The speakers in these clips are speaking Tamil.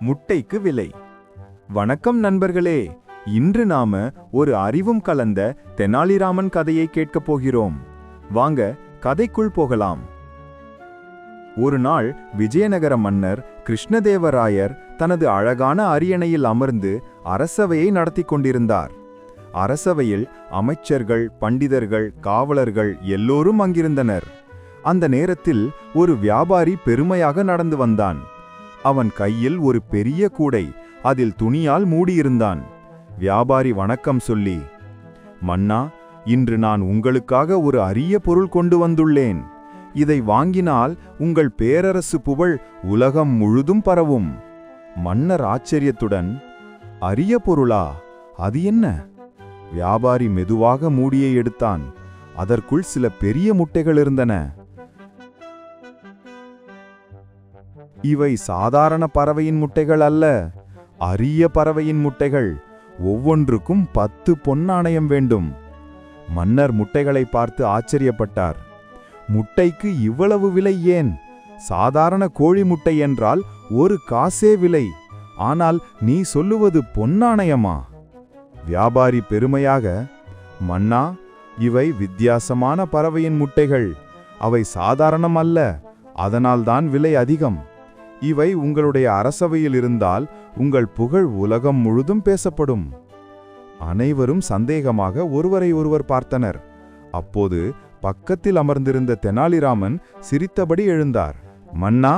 முட்டைக்கு விலை. வணக்கம் நண்பர்களே, இன்று நாம ஒரு அறிவும் கலந்த தெனாலிராமன் கதையை கேட்கப் போகிறோம். வாங்க கதைக்குள் போகலாம். ஒரு நாள் விஜயநகர மன்னர் கிருஷ்ணதேவராயர் தனது அழகான அரியணையில் அமர்ந்து அரசவையை நடத்தி கொண்டிருந்தார். அரசவையில் அமைச்சர்கள், பண்டிதர்கள், காவலர்கள் எல்லோரும் அங்கிருந்தனர். அந்த நேரத்தில் ஒரு வியாபாரி பெருமையாக நடந்து வந்தான். அவன் கையில் ஒரு பெரிய கூடை, அதில் துணியால் மூடியிருந்தான். வியாபாரி வணக்கம் சொல்லி, மன்னா, இன்று நான் உங்களுக்காக ஒரு அரிய பொருள் கொண்டு வந்துள்ளேன். இதை வாங்கினால் உங்கள் பேரரசு புகழ் உலகம் முழுதும் பரவும். மன்னர் ஆச்சரியத்துடன், அரிய பொருளா? அது என்ன? வியாபாரி மெதுவாக மூடியை எடுத்தான். அதற்குள் சில பெரிய முட்டைகள் இருந்தன. இவை சாதாரண பறவையின் முட்டைகள் அல்ல, அரிய பறவையின் முட்டைகள். ஒவ்வொன்றுக்கும் 10 பொன்னாணயம் வேண்டும். மன்னர் முட்டைகளை பார்த்து ஆச்சரியப்பட்டார். முட்டைக்கு இவ்வளவு விலை ஏன்? சாதாரண கோழி முட்டை என்றால் ஒரு காசே விலை. ஆனால் நீ சொல்லுவது பொன்னாணயமா? வியாபாரி பெருமையாக, மன்னா, இவை வித்தியாசமான பறவையின் முட்டைகள். அவை சாதாரணம் அல்ல, அதனால்தான் விலை அதிகம். இவை உங்களுடைய அரசவையில் இருந்தால் உங்கள் புகழ் உலகம் முழுதும் பேசப்படும். அனைவரும் சந்தேகமாக ஒருவரை ஒருவர் பார்த்தனர். அப்போது பக்கத்தில் அமர்ந்திருந்த தெனாலிராமன் சிரித்தபடி எழுந்தார். மன்னா,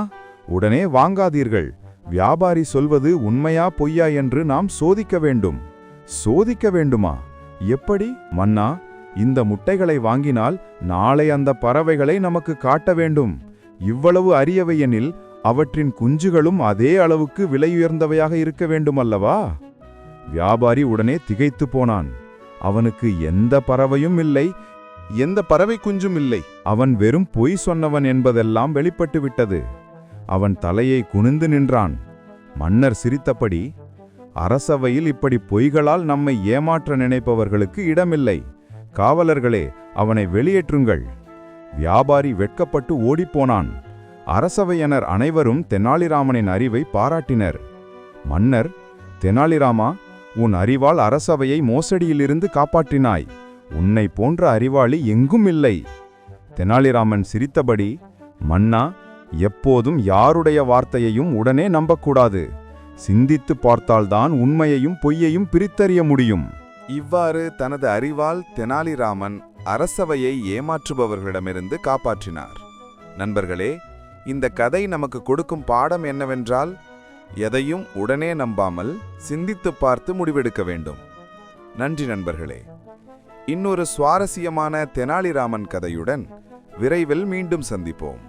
உடனே வாங்காதீர்கள். வியாபாரி சொல்வது உண்மையா பொய்யா என்று நாம் சோதிக்க வேண்டும். சோதிக்க வேண்டுமா? எப்படி? மன்னா, இந்த முட்டைகளை வாங்கினால் நாளை அந்த பறவைகளை நமக்கு காட்ட வேண்டும். இவ்வளவு அரியவை எனில் அவற்றின் குஞ்சுகளும் அதே அளவுக்கு விலையுயர்ந்தவையாக இருக்க வேண்டுமல்லவா? வியாபாரி உடனே திகைத்து போனான். அவனுக்கு எந்த பறவையும் இல்லை, எந்த பறவை குஞ்சும் இல்லை. அவன் வெறும் பொய் சொன்னவன் என்பதெல்லாம் வெளிப்பட்டு விட்டது. அவன் தலையை குனிந்து நின்றான். மன்னர் சிரித்தபடி, அரசவையில் இப்படி பொய்களால் நம்மை ஏமாற்ற நினைப்பவர்களுக்கு இடமில்லை. காவலர்களே, அவனை வெளியேற்றுங்கள். வியாபாரி வெட்கப்பட்டு ஓடிப்போனான். அரசவையினர் அனைவரும் தெனாலிராமனின் அறிவை பாராட்டினர். மன்னர், தெனாலிராமா, உன் அறிவால் அரசவையை மோசடியிலிருந்து காப்பாற்றினாய். உன்னை போன்ற அறிவாளி எங்கும் இல்லை. தெனாலிராமன் சிரித்தபடி, மன்னா, எப்போதும் யாருடைய வார்த்தையையும் உடனே நம்பக்கூடாது. சிந்தித்து பார்த்தால்தான் உண்மையையும் பொய்யையும் பிரித்தறிய முடியும். இவ்வாறு தனது அறிவால் தெனாலிராமன் அரசவையை ஏமாற்றுபவர்களிடமிருந்து காப்பாற்றினார். நண்பர்களே, இந்த கதை நமக்கு கொடுக்கும் பாடம் என்னவென்றால், எதையும் உடனே நம்பாமல் சிந்தித்து பார்த்து முடிவெடுக்க வேண்டும். நன்றி நண்பர்களே. இன்னொரு சுவாரஸ்யமான தெனாலிராமன் கதையுடன் விரைவில் மீண்டும் சந்திப்போம்.